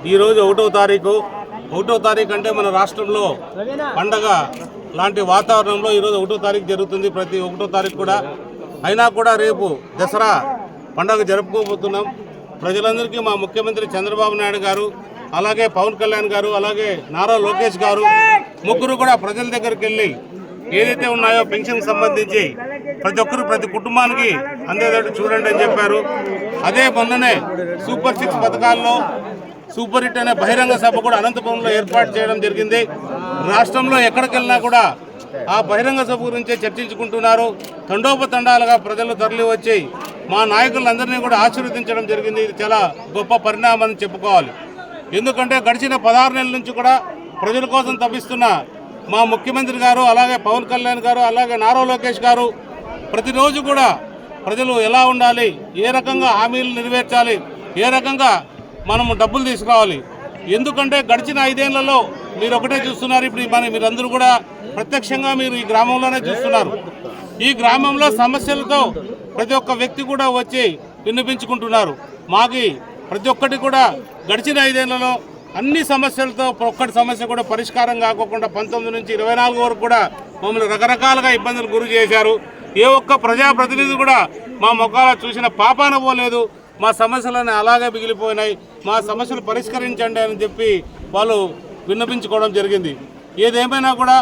ఈరోజు 1వ తారీఖు అంటే మన రాష్ట్రంలో పండగ లాంటి వాతావరణంలో ఈరోజు 1వ తారీఖు జరుగుతుంది. ప్రతి 1వ తారీఖు కూడా అయినా కూడా రేపు దసరా పండగ జరుపుకోబోతున్నాం. ప్రజలందరికీ మా ముఖ్యమంత్రి చంద్రబాబు నాయుడు గారు, అలాగే పవన్ కళ్యాణ్ గారు, అలాగే నారా లోకేష్ గారు ముగ్గురు కూడా ప్రజల దగ్గరికి వెళ్ళి ఏదైతే ఉన్నాయో పెన్షన్ సంబంధించి ప్రతి కుటుంబానికి అందేటట్టు చూడండి అని చెప్పారు. అదే మొన్ననే సూపర్ 6 పథకాల్లో సూపర్ హిట్ అనే బహిరంగ సభ కూడా అనంతపురంలో ఏర్పాటు చేయడం జరిగింది. రాష్ట్రంలో ఎక్కడికి వెళ్ళినా కూడా ఆ బహిరంగ సభ గురించే చర్చించుకుంటున్నారు. తండోపతండాలుగా ప్రజలు తరలి వచ్చి మా నాయకులందరినీ కూడా ఆశీర్వదించడం జరిగింది. ఇది చాలా గొప్ప పరిణామం చెప్పుకోవాలి. ఎందుకంటే గడిచిన 16 నెలల నుంచి కూడా ప్రజల కోసం తప్పిస్తున్న మా ముఖ్యమంత్రి గారు, అలాగే పవన్ కళ్యాణ్ గారు, అలాగే నారా లోకేష్ గారు ప్రతిరోజు కూడా ప్రజలు ఎలా ఉండాలి, ఏ రకంగా హామీలు నెరవేర్చాలి, ఏ రకంగా మనము డబ్బులు తీసుకురావాలి. ఎందుకంటే గడిచిన 5 ఏళ్లలో మీరు ఒకటే చూస్తున్నారు. ఇప్పుడు మీరందరూ కూడా ప్రత్యక్షంగా మీరు ఈ గ్రామంలోనే చూస్తున్నారు. ఈ గ్రామంలో సమస్యలతో ప్రతి ఒక్క వ్యక్తి కూడా వచ్చి విన్నపించుకుంటున్నారు. మాకి ప్రతి ఒక్కటి కూడా గడిచిన 5 ఏళ్లలో అన్ని సమస్యలతో ఒక్కటి సమస్య కూడా పరిష్కారం కాకుండా 19 నుంచి 24 వరకు కూడా మమ్మల్ని రకరకాలుగా ఇబ్బందులు గురి చేశారు. ఏ ఒక్క ప్రజాప్రతినిధి కూడా మా ముఖాల చూసిన పాపాన పోలేదు. మా సమస్యలను అలాగే మిగిలిపోయినాయి, మా సమస్యలు పరిష్కరించండి అని చెప్పి వాళ్ళు విన్నపించుకోవడం జరిగింది. ఏదేమైనా కూడా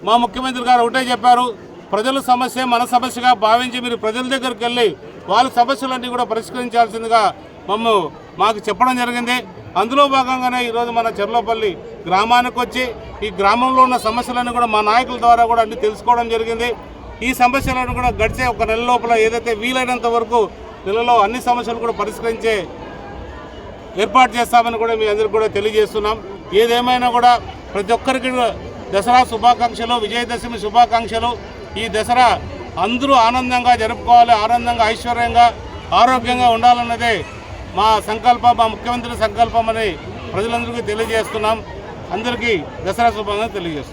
మా ముఖ్యమంత్రి గారు ఒకటే చెప్పారు, ప్రజల సమస్య మన సమస్యగా భావించి మీరు ప్రజల దగ్గరికి వెళ్ళి వాళ్ళ సమస్యలన్నీ కూడా పరిష్కరించాల్సిందిగా మాకు చెప్పడం జరిగింది. అందులో భాగంగానే ఈరోజు మన చెర్లోపల్లి గ్రామానికి వచ్చి ఈ గ్రామంలో ఉన్న సమస్యలను కూడా మా నాయకుల ద్వారా కూడా అన్ని తెలుసుకోవడం జరిగింది. ఈ సమస్యలను కూడా గడిచే 1 నెల లోపల ఏదైతే వీలైనంత వరకు నెలలో అన్ని సమస్యలు కూడా పరిష్కరించే ఏర్పాటు చేస్తామని కూడా మీ అందరికీ కూడా తెలియజేస్తున్నాం. ఏదేమైనా కూడా ప్రతి ఒక్కరికి దసరా శుభాకాంక్షలు, విజయదశమి శుభాకాంక్షలు. ఈ దసరా అందరూ ఆనందంగా జరుపుకోవాలి, ఆనందంగా ఐశ్వర్యంగా ఆరోగ్యంగా ఉండాలన్నదే మా సంకల్పం, మా ముఖ్యమంత్రి సంకల్పం అని ప్రజలందరికీ తెలియజేస్తున్నాం. అందరికీ దసరా శుభాకాంక్షలు తెలియజేస్తున్నాం.